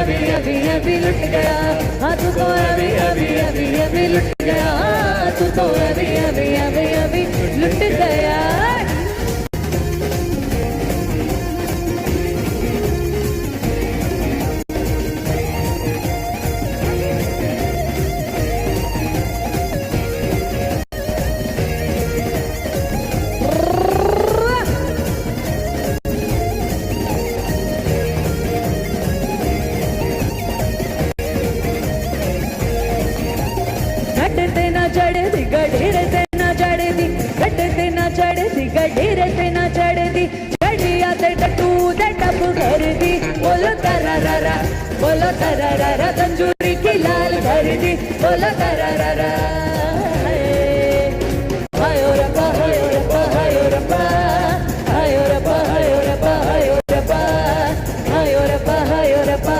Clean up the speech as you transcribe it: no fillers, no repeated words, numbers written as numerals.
अभी अभी अभी लुट गया, हाँ तू तो अभी अभी अभी अभी लुट गया, तू तो अभी अभी अभी अभी लुट गया। घटते ना चढ़े थी गढ़ेरते ना चढ़े थी, घटते ना चढ़े थी गढ़ेरते ना चढ़े थी, चढ़िया ते टटू ते टप कर दी, बोलो तरारा बोलो तरारा तंजूरी की लाल कर दी, बोलो तरारा